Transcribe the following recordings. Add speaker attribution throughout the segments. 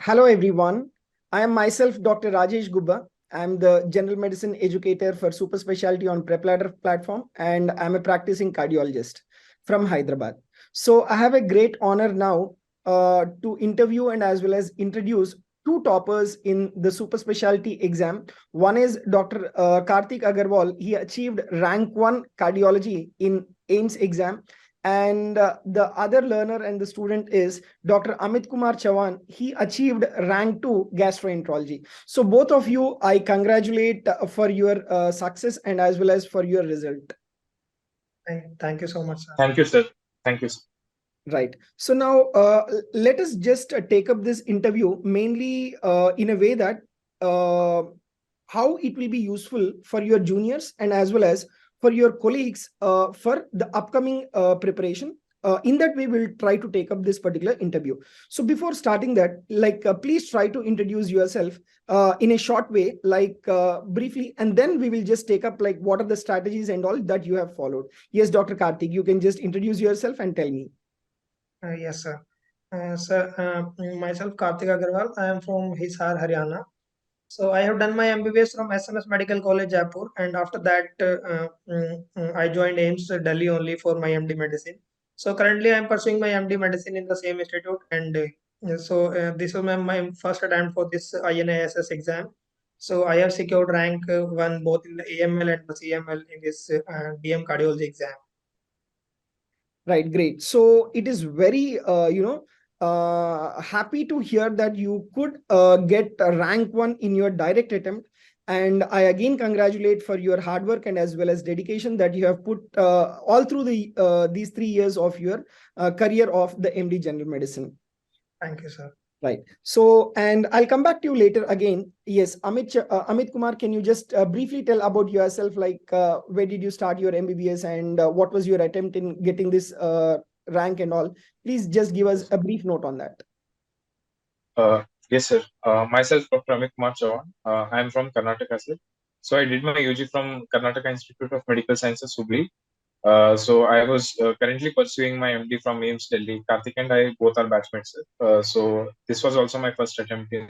Speaker 1: Hello, everyone. I am myself Dr. Rajesh Gubba. I'm the general medicine educator for super specialty on PrepLadder platform, and I'm a practicing cardiologist from Hyderabad. So I have a great honor now to interview and as well as introduce two toppers in the super specialty exam. One is Dr. Karthik Agarwal. He achieved rank 1 cardiology in AIMS exam. And the other learner and the student is Dr. Amit Kumar Chavan. He achieved rank 2 gastroenterology. So both of you, I congratulate for your success and as well as for your result.
Speaker 2: Thank you so much, sir.
Speaker 3: Thank you, sir. Thank you, sir.
Speaker 1: Right. So now let us just take up this interview mainly in a way that how it will be useful for your juniors and as well as for your colleagues for the upcoming preparation. In that way, we'll try to take up this particular interview. So before starting that, please try to introduce yourself in a short way, briefly, and then we will just take up like what are the strategies and all that you have followed. Yes, Dr. Karthik, you can just introduce yourself and tell me.
Speaker 2: Yes, sir. Myself Karthik Agarwal. I am from Hisar, Haryana. So I have done my MBBS from SMS Medical College, Jaipur, and after that, I joined AIMS Delhi only for my MD medicine. So currently, I am pursuing my MD medicine in the same institute, and this was my first attempt for this INASS exam. So I have secured rank 1 both in the AML and the CML in this DM Cardiology exam.
Speaker 1: Right, great. So it is very, happy to hear that you could get a rank 1 in your direct attempt. And I again congratulate for your hard work and as well as dedication that you have put all through these 3 years of your career of the MD General Medicine.
Speaker 2: Thank you, sir.
Speaker 1: Right. So, and I'll come back to you later again. Yes, Amit Kumar, can you just briefly tell about yourself? Where did you start your MBBS and what was your attempt in getting this rank and all? Please just give us a brief note on that.
Speaker 3: Yes, sir. Myself, Dr. Amit Kumar Chavan. I am from Karnataka, sir. So I did my UG from Karnataka Institute of Medical Sciences, Hubli. So I was currently pursuing my MD from AIMS Delhi. Karthik and I both are batchmates, sir. So this was also my first attempt in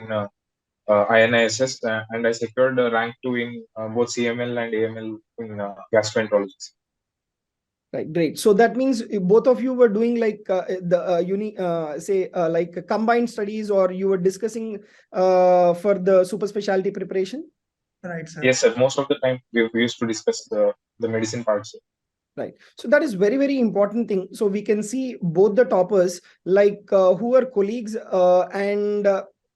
Speaker 3: INISS, and I secured rank 2 in both CML and AML in gastroenterology.
Speaker 1: Right, great. So that means both of you were doing like combined studies, or you were discussing for the super specialty preparation?
Speaker 2: Right, sir.
Speaker 3: Yes, sir. Most of the time we used to discuss the medicine parts, sir.
Speaker 1: Right. So that is very, very important thing. So we can see both the toppers, who are colleagues and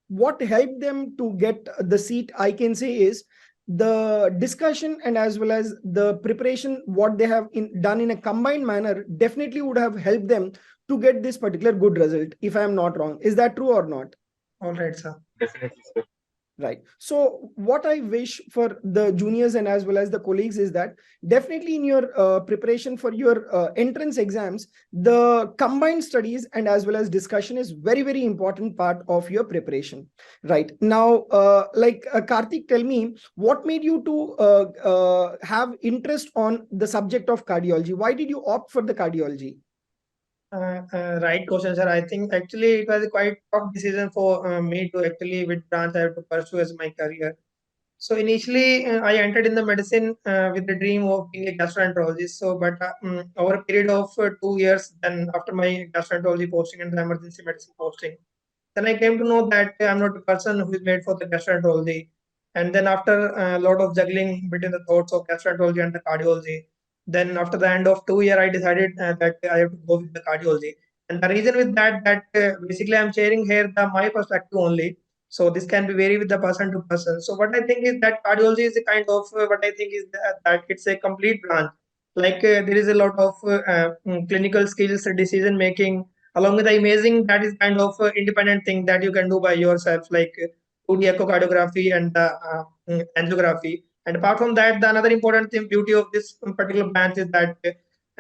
Speaker 1: what helped them to get the seat, I can say, is the discussion and as well as the preparation, what they have done in a combined manner, definitely would have helped them to get this particular good result, if I am not wrong. Is that true or not?
Speaker 2: All right, sir.
Speaker 3: Definitely, sir.
Speaker 1: Right. So what I wish for the juniors and as well as the colleagues is that definitely in your preparation for your entrance exams, the combined studies and as well as discussion is very, very important part of your preparation. Right. Now, Karthik, tell me, what made you to have interest on the subject of cardiology? Why did you opt for the cardiology?
Speaker 2: Right question, sir. I think actually it was a quite tough decision for me to actually which branch I have to pursue as my career. So initially, I entered in the medicine with the dream of being a gastroenterologist. So, but over a period of 2 years, then after my gastroenterology posting and the emergency medicine posting, then I came to know that I'm not the person who is made for the gastroenterology. And then after a lot of juggling between the thoughts of gastroenterology and the cardiology, then after the end of 2 year, I decided that I have to go with the cardiology. And the reason with that basically I'm sharing here my perspective only. So this can be vary with the person to person. So what I think is that cardiology is a kind of what I think is that it's a complete branch. There is a lot of clinical skills, decision making, along with the imaging. That is kind of independent thing that you can do by yourself, like 2D echocardiography and angiography. And apart from that, the another important thing, beauty of this particular branch is that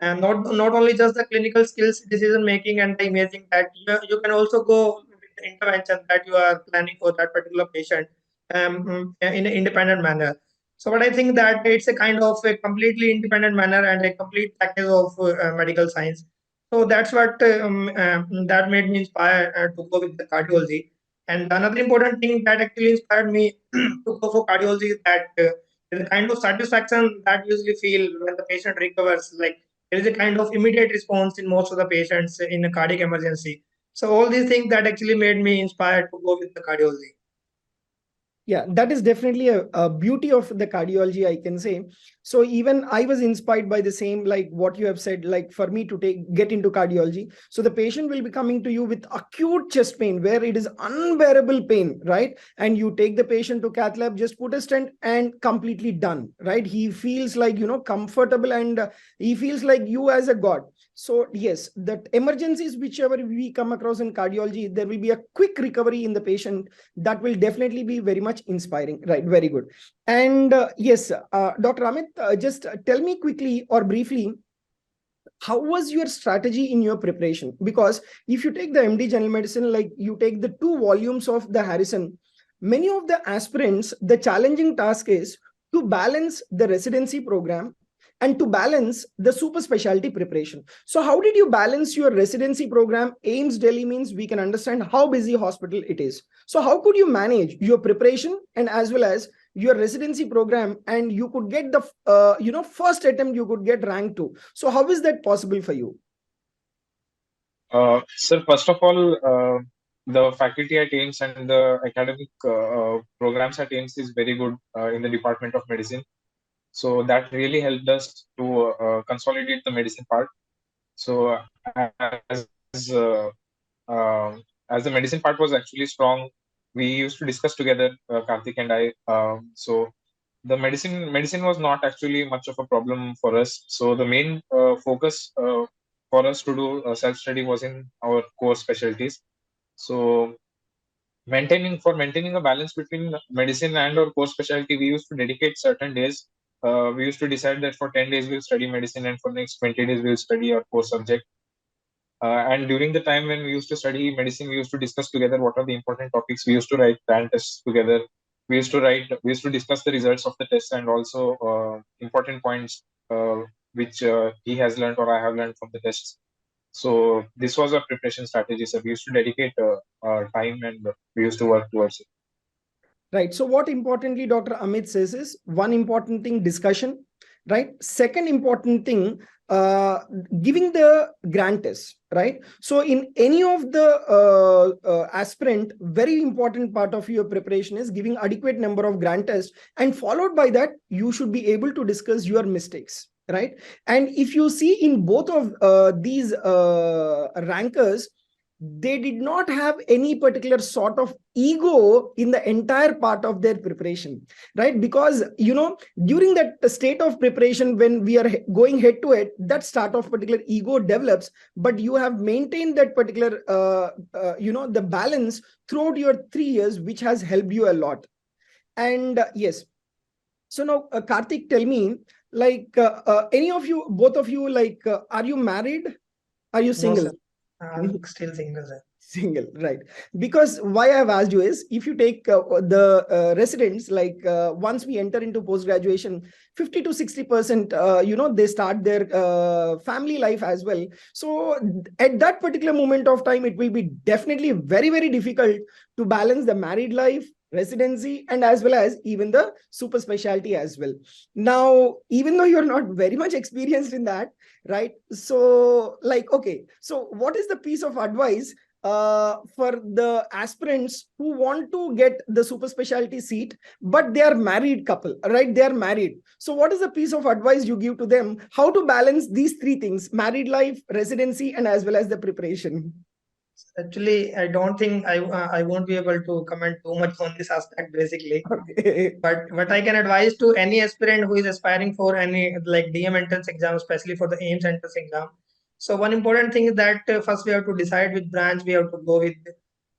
Speaker 2: not only just the clinical skills, decision making, and the imaging, that you can also go with the intervention that you are planning for that particular patient in an independent manner. So what I think that it's a kind of a completely independent manner and a complete package of medical science. So that's what that made me inspire to go with the cardiology. And another important thing that actually inspired me to go for cardiology is that there's a kind of satisfaction that you usually feel when the patient recovers. Like there is a kind of immediate response in most of the patients in a cardiac emergency. So all these things that actually made me inspired to go with the cardiology.
Speaker 1: Yeah, that is definitely a beauty of the cardiology, I can say. So even I was inspired by the same, like what you have said, like for me to get into cardiology. So the patient will be coming to you with acute chest pain where it is unbearable pain, right? And you take the patient to cath lab, just put a stent and completely done, right? He feels like, comfortable, and he feels like you as a god. So yes, that emergencies, whichever we come across in cardiology, there will be a quick recovery in the patient. That will definitely be very much inspiring, right? Very good. And yes, Dr. Amit, just tell me quickly or briefly, how was your strategy in your preparation? Because if you take the MD general medicine, like you take the 2 volumes of the Harrison, many of the aspirants, the challenging task is to balance the residency program and to balance the super specialty preparation. So how did you balance your residency program? AIMS Delhi means we can understand how busy hospital it is. So how could you manage your preparation and as well as your residency program, and you could get the first attempt you could get rank 2? So how is that possible for you?
Speaker 3: Sir, first of all, the faculty at AIMS and the academic programs at AIMS is very good in the Department of Medicine. So that really helped us to consolidate the medicine part. So as uh, as the medicine part was actually strong, we used to discuss together, Karthik and I. So the medicine was not actually much of a problem for us. So the main focus for us to do self study was in our core specialties. So maintaining a balance between medicine and our core specialty, we used to dedicate certain days. We used to decide that for 10 days we'll study medicine, and for next 20 days we'll study our core subject. And during the time when we used to study medicine, we used to discuss together what are the important topics. We used to write plan tests together. We used to discuss the results of the tests, and also important points which he has learned or I have learned from the tests. So this was our preparation strategy. So we used to dedicate time, and we used to work towards it.
Speaker 1: Right. So what importantly Dr. Amit says is, one important thing, discussion, right? Second important thing, giving the grant test, right? So in any of the aspirant, very important part of your preparation is giving adequate number of grant tests, and followed by that, you should be able to discuss your mistakes, right? And if you see in both of these rankers, they did not have any particular sort of ego in the entire part of their preparation, right? Because during that state of preparation, when we are going head to head, that start of particular ego develops, but you have maintained that particular the balance throughout your 3 years, which has helped you a lot. And yes, so now Karthik, tell me, like any of you, both of you, like are you married? Are you
Speaker 2: No,
Speaker 1: single?
Speaker 2: sir. I'm still single, sir.
Speaker 1: Single, right? Because why I've asked you is, if you take the residents, like once we enter into post graduation, 50 to 60%, they start their family life as well. So at that particular moment of time, it will be definitely very, very difficult to balance the married life, residency, and as well as even the super specialty as well. Now, even though you're not very much experienced in that, right? So like, okay, so what is the piece of advice for the aspirants who want to get the super specialty seat, but they are married couple, right? They are married. So what is the piece of advice you give to them, how to balance these 3 things: married life, residency, and as well as the preparation?
Speaker 2: Actually, I don't think I won't be able to comment too much on this aspect basically.
Speaker 1: Okay.
Speaker 2: But what I can advise to any aspirant who is aspiring for any like DM entrance exam, especially for the AIMS entrance exam. So one important thing is that first we have to decide which branch we have to go with,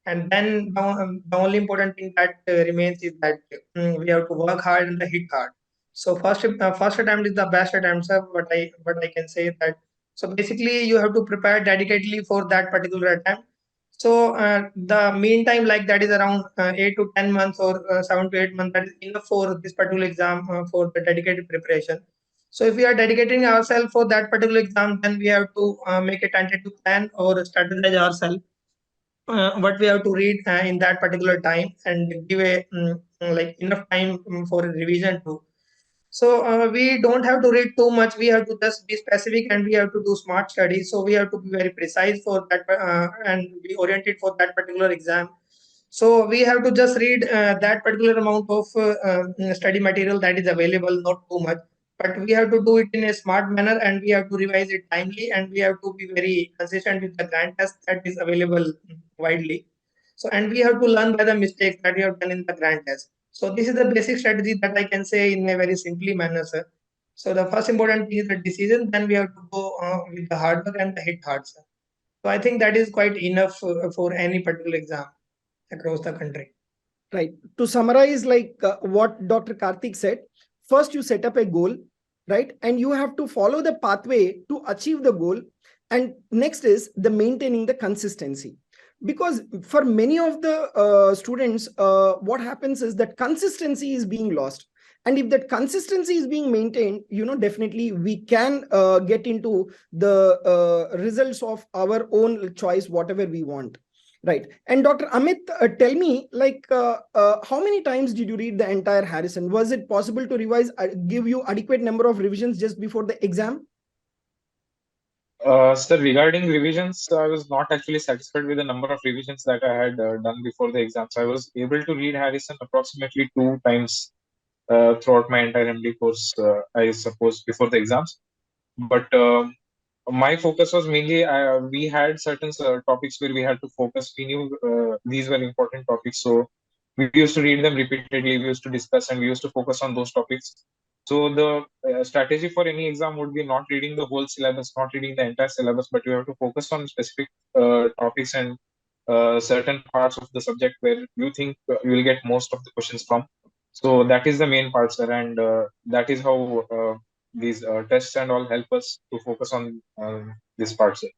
Speaker 2: and then the only important thing that remains is that we have to work hard and hit hard. So first attempt is the best attempt, sir. What I can say is that, so basically you have to prepare dedicatedly for that particular attempt. So the meantime, like that is around 8 to 10 months or 7 to 8 months. That is enough for this particular exam for the dedicated preparation. So if we are dedicating ourselves for that particular exam, then we have to make a tentative plan or strategize ourselves what we have to read in that particular time, and give a like enough time for revision too. So we don't have to read too much. We have to just be specific, and we have to do smart studies. So we have to be very precise for that, and be oriented for that particular exam. So we have to just read that particular amount of study material that is available, not too much. But we have to do it in a smart manner, and we have to revise it timely, and we have to be very consistent with the grant test that is available widely. So, and we have to learn by the mistakes that we have done in the grant test. So this is the basic strategy that I can say in a very simply manner, sir. So the first important thing is the decision. Then we have to go with the hard work and the hit hard, sir. So I think that is quite enough for any particular exam across the country.
Speaker 1: Right. To summarize, like what Dr. Karthik said, first you set up a goal, right? And you have to follow the pathway to achieve the goal. And next is the maintaining the consistency. Because for many of the students, what happens is that consistency is being lost. And if that consistency is being maintained, definitely we can get into the results of our own choice, whatever we want. Right. And Dr. Amit, tell me, like, how many times did you read the entire Harrison? Was it possible to revise, give you adequate number of revisions just before the exam?
Speaker 3: Sir, regarding revisions, I was not actually satisfied with the number of revisions that I had done before the exams. I was able to read Harrison approximately 2 times throughout my entire MD course, I suppose, before the exams. But my focus was mainly we had certain topics where we had to focus. We knew these were important topics, so we used to read them repeatedly. We used to discuss and we used to focus on those topics. So the strategy for any exam would be not reading the whole syllabus, not reading the entire syllabus, but you have to focus on specific topics and certain parts of the subject where you think you will get most of the questions from. So that is the main part, sir, and that is how these tests and all help us to focus on this part, sir.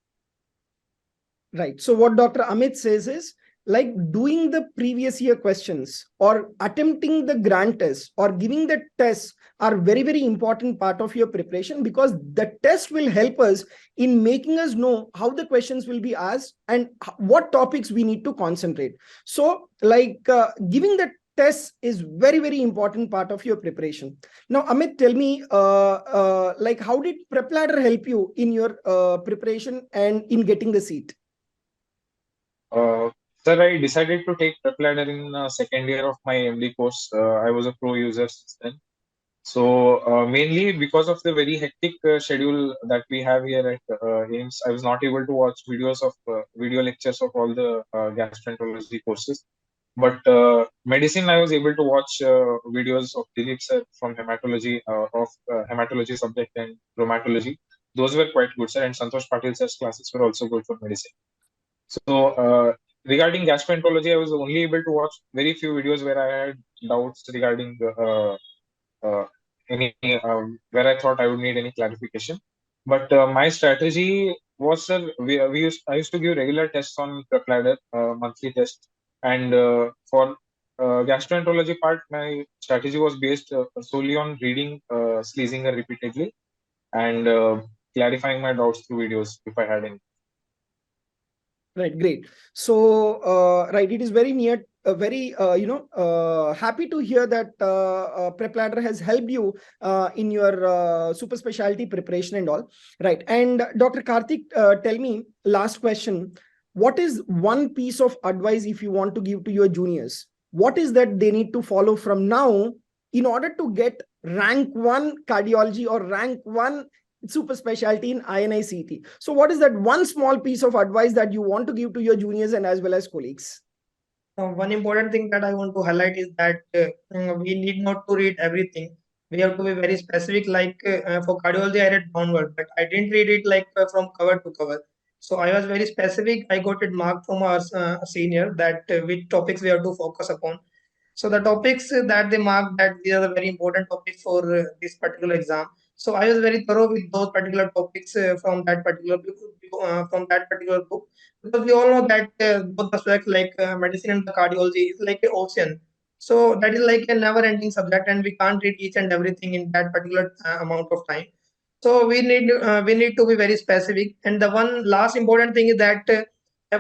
Speaker 1: Right. So what Dr. Amit says is, like, doing the previous year questions or attempting the grant test or giving the tests are very, very important part of your preparation, because the test will help us in making us know how the questions will be asked and what topics we need to concentrate. So like giving the test is very, very important part of your preparation. Now, Amit, tell me, like, how did PrepLadder help you in your preparation and in getting the seat?
Speaker 3: Sir, I decided to take PrepLadder in second year of my MD course. I was a pro user since then. So mainly because of the very hectic schedule that we have here at AIMS, I was not able to watch videos of video lectures of all the gastroenterology courses. But medicine, I was able to watch videos of Dilip sir from hematology, of hematology subject and rheumatology. Those were quite good, sir. And Santosh Patil sir's classes were also good for medicine. So regarding gastroenterology, I was only able to watch very few videos where I had doubts regarding uh, any where I thought I would need any clarification. But my strategy was, sir, I used to give regular tests on PrepLadder, monthly tests, and for gastroenterology part, my strategy was based solely on reading Schlesinger repeatedly and clarifying my doubts through videos if I had any.
Speaker 1: Right, great. So, right, it is very near, very, happy to hear that PrepLadder has helped you in your super specialty preparation and all. Right. And Dr. Karthik, tell me, last question. What is one piece of advice if you want to give to your juniors? What is that they need to follow from now in order to get rank 1 cardiology or rank 1 super specialty in INICT? So what is that one small piece of advice that you want to give to your juniors and as well as colleagues?
Speaker 2: One important thing that I want to highlight is that we need not to read everything. We have to be very specific. Like for cardiology, I read downward, but I didn't read it like from cover to cover. So I was very specific. I got it marked from our senior that which topics we have to focus upon. So the topics that they marked, that these are the very important topics for this particular exam. So I was very thorough with those particular topics from that particular book, because we all know that both the subjects like medicine and the cardiology is like an ocean. So that is like a never-ending subject, and we can't read each and everything in that particular amount of time. So we need to be very specific. And the one last important thing is that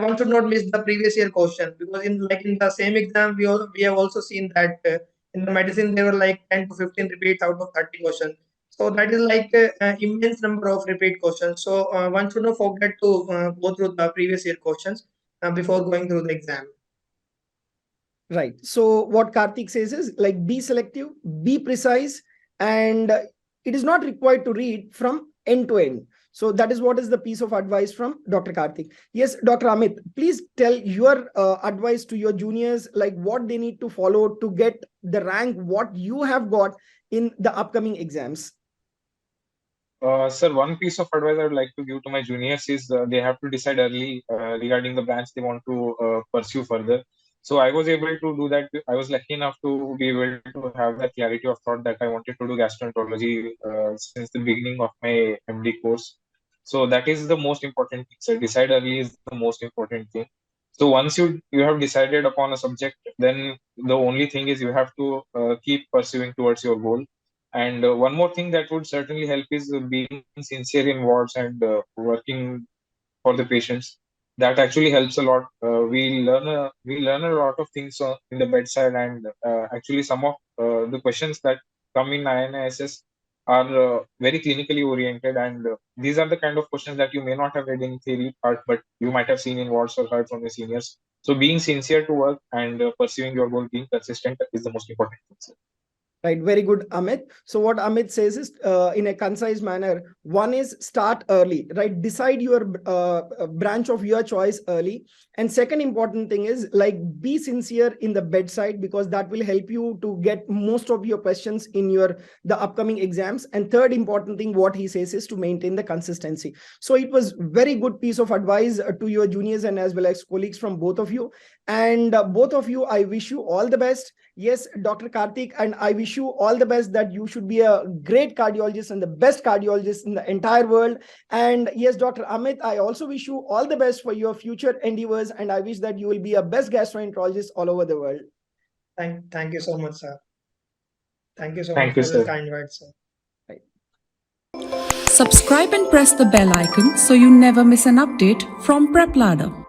Speaker 2: one should not miss the previous year question, because in the same exam we have also seen that in the medicine there were like 10 to 15 repeats out of 30 questions. So that is like immense number of repeat questions. So one should not forget to go through the previous year questions before going through the exam.
Speaker 1: Right. So what Karthik says is like be selective, be precise, and it is not required to read from end to end. So that is what is the piece of advice from Dr. Karthik. Yes, Dr. Amit, please tell your advice to your juniors, like what they need to follow to get the rank what you have got in the upcoming exams.
Speaker 3: Sir, one piece of advice I would like to give to my juniors is they have to decide early regarding the branch they want to pursue further. So I was able to do that. I was lucky enough to be able to have that clarity of thought that I wanted to do gastroenterology since the beginning of my MD course. So that is the most important thing. So decide early is the most important thing. So once you have decided upon a subject, then the only thing is you have to keep pursuing towards your goal. And one more thing that would certainly help is being sincere in wards and working for the patients. That actually helps a lot. We learn a lot of things in the bedside, and actually some of the questions that come in INISS are very clinically oriented, and these are the kind of questions that you may not have read in theory part, but you might have seen in wards or heard from your seniors. So being sincere to work and pursuing your goal, being consistent is the most important thing.
Speaker 1: Right, very good, Amit. So what Amit says is, in a concise manner, one is start early, right? Decide your branch of your choice early. And second important thing is like be sincere in the bedside, because that will help you to get most of your questions in the upcoming exams. And third important thing, what he says is to maintain the consistency. So it was very good piece of advice to your juniors and as well as colleagues from both of you. And both of you, I wish you all the best. Yes, Dr. Karthik, and I wish you all the best that you should be a great cardiologist and the best cardiologist in the entire world. And yes, Dr. Amit, I also wish you all the best for your future endeavors, and I wish that you will be a best gastroenterologist all over the world.
Speaker 2: Thank you so much, sir. Thank you so
Speaker 3: Thank
Speaker 2: much
Speaker 3: you,
Speaker 2: for
Speaker 3: sir.
Speaker 2: the kind words, sir.
Speaker 4: Subscribe and press the bell icon so you never miss an update from PrepLadder.